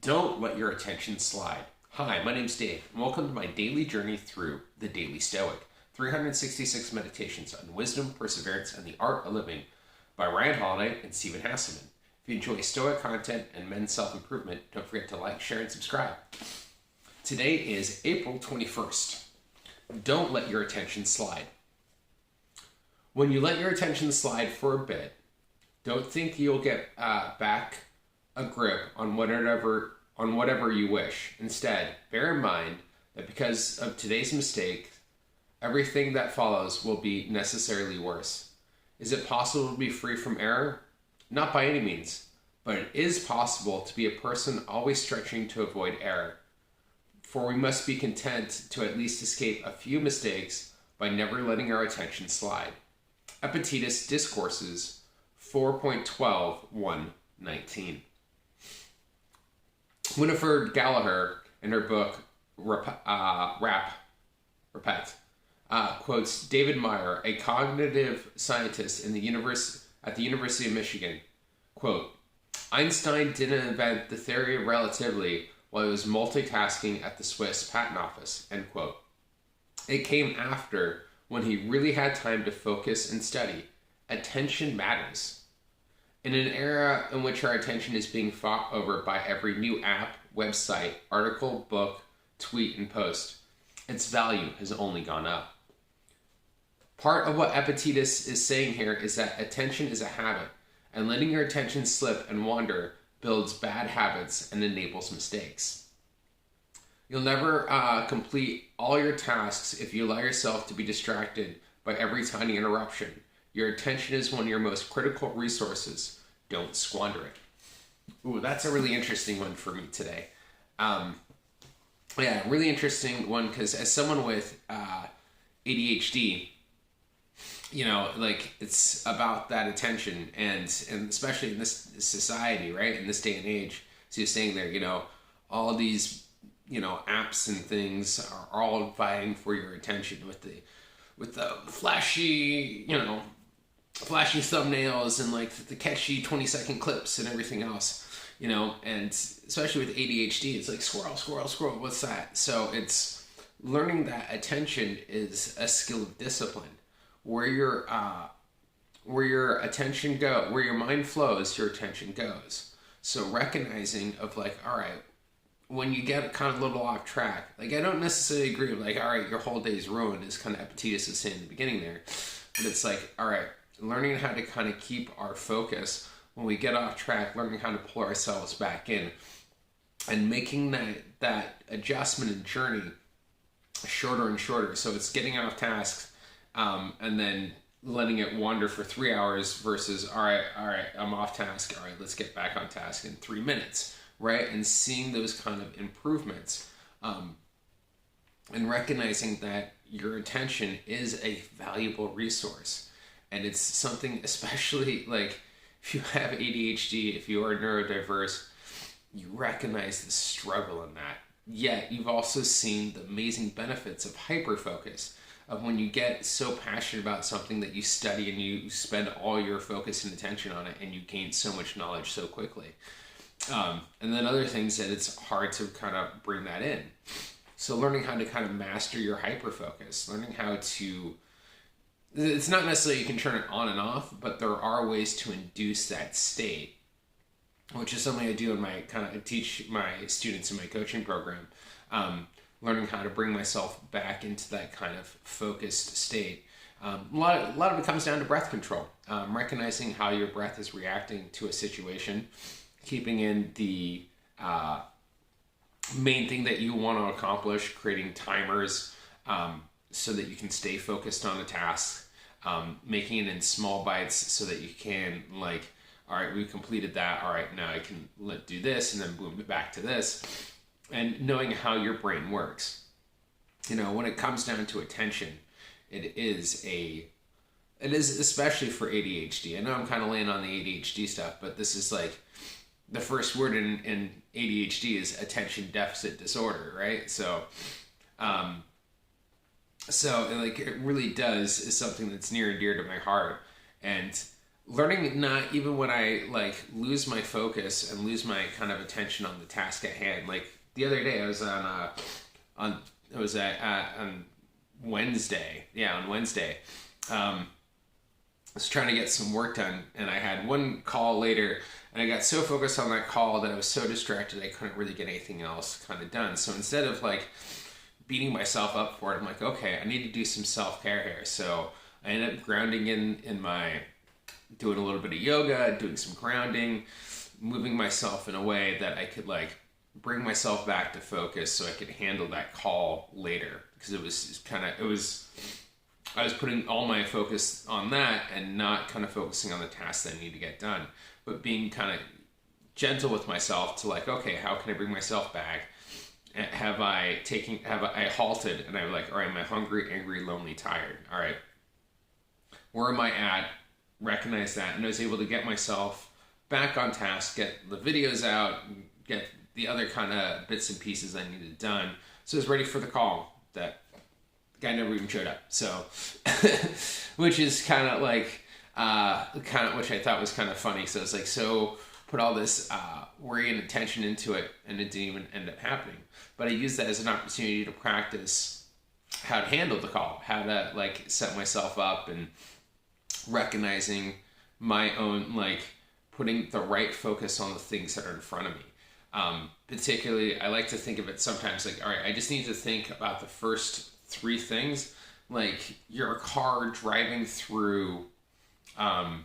Don't let your attention slide. Hi, my name's Dave, and welcome to my daily journey through the Daily Stoic 366 Meditations on Wisdom, Perseverance, and the Art of Living by Ryan Holiday and Stephen Hasselman. If you enjoy Stoic content and men's self improvement, don't forget to like, share, and subscribe. Today is April 21st. Don't let your attention slide. When you let your attention slide for a bit, don't think you'll get back a grip on whatever you wish. Instead, bear in mind that because of today's mistake, everything that follows will be necessarily worse. Is it possible to be free from error? Not by any means, but it is possible to be a person always stretching to avoid error. For we must be content to at least escape a few mistakes by never letting our attention slide. Epictetus Discourses 4.12.1.19. Winifred Gallagher, in her book Repet, quotes David Meyer, a cognitive scientist at the University of Michigan. Quote, Einstein didn't invent the theory of relativity while he was multitasking at the Swiss patent office, end quote. It came after, when he really had time to focus and study. Attention matters. In an era in which our attention is being fought over by every new app, website, article, book, tweet, and post, its value has only gone up. Part of what Epictetus is saying here is that attention is a habit, and letting your attention slip and wander builds bad habits and enables mistakes. You'll never complete all your tasks if you allow yourself to be distracted by every tiny interruption. Your attention is one of your most critical resources. Don't squander it. Ooh, that's a really interesting one for me today. Really interesting one because as someone with ADHD, it's about that attention and especially in this society, right? In this day and age. So you're saying there, all these, apps and things are all vying for your attention with the flashy, flashy thumbnails and the catchy 20-second clips and everything else, and especially with ADHD, it's like squirrel, what's that? So it's learning that attention is a skill of discipline. Where your attention where your mind flows, your attention goes. So recognizing of all right, when you get kind of a little off track, I don't necessarily agree with all right, your whole day's ruined, is kind of Epictetus is saying in the beginning there, but it's all right, learning how to kind of keep our focus when we get off track, learning how to pull ourselves back in, and making that adjustment and journey shorter and shorter. So it's getting off tasks, and then letting it wander for 3 hours versus all right, I'm off task. All right, let's get back on task in 3 minutes, right? And seeing those kind of improvements, and recognizing that your attention is a valuable resource. And it's something, especially if you have ADHD, if you are neurodiverse, you recognize the struggle in that. Yet you've also seen the amazing benefits of hyperfocus, of when you get so passionate about something that you study and you spend all your focus and attention on it and you gain so much knowledge so quickly. And then other things that it's hard to kind of bring that in. So learning how to kind of master your hyperfocus, learning how to, it's not necessarily you can turn it on and off, but there are ways to induce that state, which is something I do I teach my students in my coaching program, learning how to bring myself back into that kind of focused state. A lot of it comes down to breath control, recognizing how your breath is reacting to a situation, keeping in the main thing that you want to accomplish, creating timers so that you can stay focused on a task, making it in small bites so that you can all right, we completed that. All right, now I can do this and then boom, back to this. And knowing how your brain works. When it comes down to attention, it is especially for ADHD. I know I'm kind of laying on the ADHD stuff, but this is the first word in ADHD is attention deficit disorder, right? So, it really is something that's near and dear to my heart. And learning not even when I like lose my focus and lose my kind of attention on the task at hand. Like the other day, I was on Wednesday. Yeah, on Wednesday. I was trying to get some work done, and I had one call later, and I got so focused on that call that I was so distracted I couldn't really get anything else kind of done. So instead of like beating myself up for it, I'm like, okay, I need to do some self-care here. So I ended up grounding in my, doing a little bit of yoga, doing some grounding, moving myself in a way that I could like bring myself back to focus so I could handle that call later. Because I was putting all my focus on that and not kind of focusing on the tasks that I need to get done, but being kind of gentle with myself to like, okay, how can I bring myself back? Have I halted and I'm like, all right, am I hungry, angry, lonely, tired? All right, where am I at? Recognize that, and I was able to get myself back on task, get the videos out, get the other kind of bits and pieces I needed done. So I was ready for the call that the guy never even showed up. So, which is kind of like, which I thought was kind of funny. So it's like, so put all this worry and attention into it, and it didn't even end up happening. But I used that as an opportunity to practice how to handle the call, how to like set myself up, and recognizing my own, like putting the right focus on the things that are in front of me. Particularly, I like to think of it sometimes like, all right, I just need to think about the first three things. Like you're a car driving on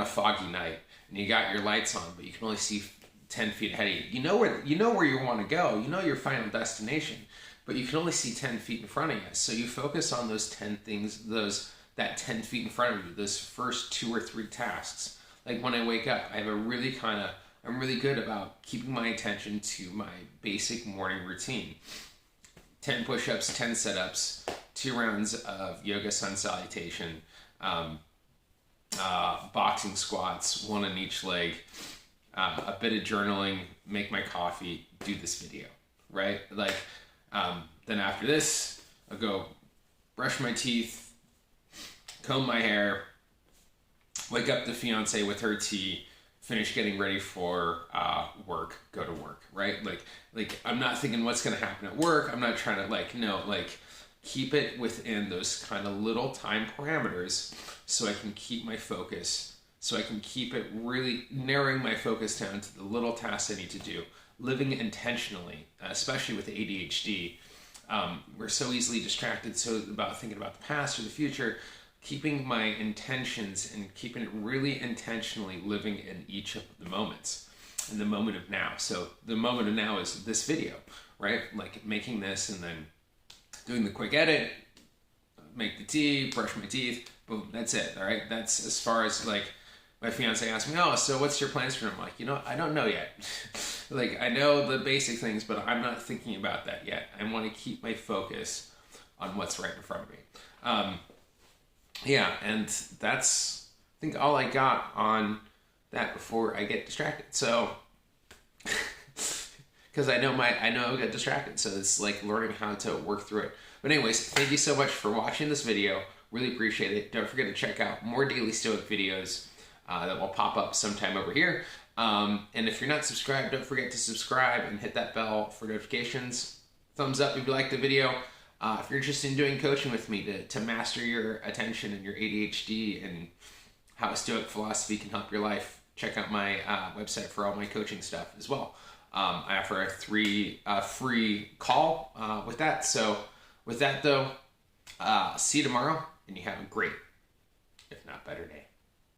a foggy night, and you got your lights on, but you can only see 10 feet ahead of you. You know where you want to go. You know your final destination, but you can only see 10 feet in front of you. So you focus on those 10 things, that 10 feet in front of you, those first 2 or 3 tasks. Like when I wake up, I'm really good about keeping my attention to my basic morning routine. 10 push-ups, 10 sit-ups, 2 rounds of yoga sun salutation, boxing squats, 1 on each leg, a bit of journaling, make my coffee, do this video, right? Like, then after this, I'll go brush my teeth, comb my hair, wake up the fiance with her tea, finish getting ready for work, go to work, right? Like I'm not thinking what's going to happen at work. I'm not trying to keep it within those kind of little time parameters so I can keep my focus, so I can keep it really narrowing my focus down to the little tasks I need to do, living intentionally, especially with ADHD. We're so easily distracted about thinking about the past or the future. Keeping my intentions and keeping it really intentionally living in each of the moments, in the moment of now. So the moment of now is this video, right? Like making this and then doing the quick edit, make the tea, brush my teeth, boom, that's it, all right? That's as far as like, my fiance asked me, oh, so what's your plans for him? I'm like, I don't know yet. Like, I know the basic things, but I'm not thinking about that yet. I want to keep my focus on what's right in front of me. Yeah, and that's, I think, all I got on that before I get distracted. So, because I know I'll get distracted. So it's like learning how to work through it. But anyways, thank you so much for watching this video. Really appreciate it. Don't forget to check out more daily Stoic videos that will pop up sometime over here. And if you're not subscribed, don't forget to subscribe and hit that bell for notifications. Thumbs up if you like the video. If you're interested in doing coaching with me to master your attention and your ADHD and how a Stoic philosophy can help your life, check out my website for all my coaching stuff as well. I offer a free call with that. So with that though, see you tomorrow, and you have a great, if not better day.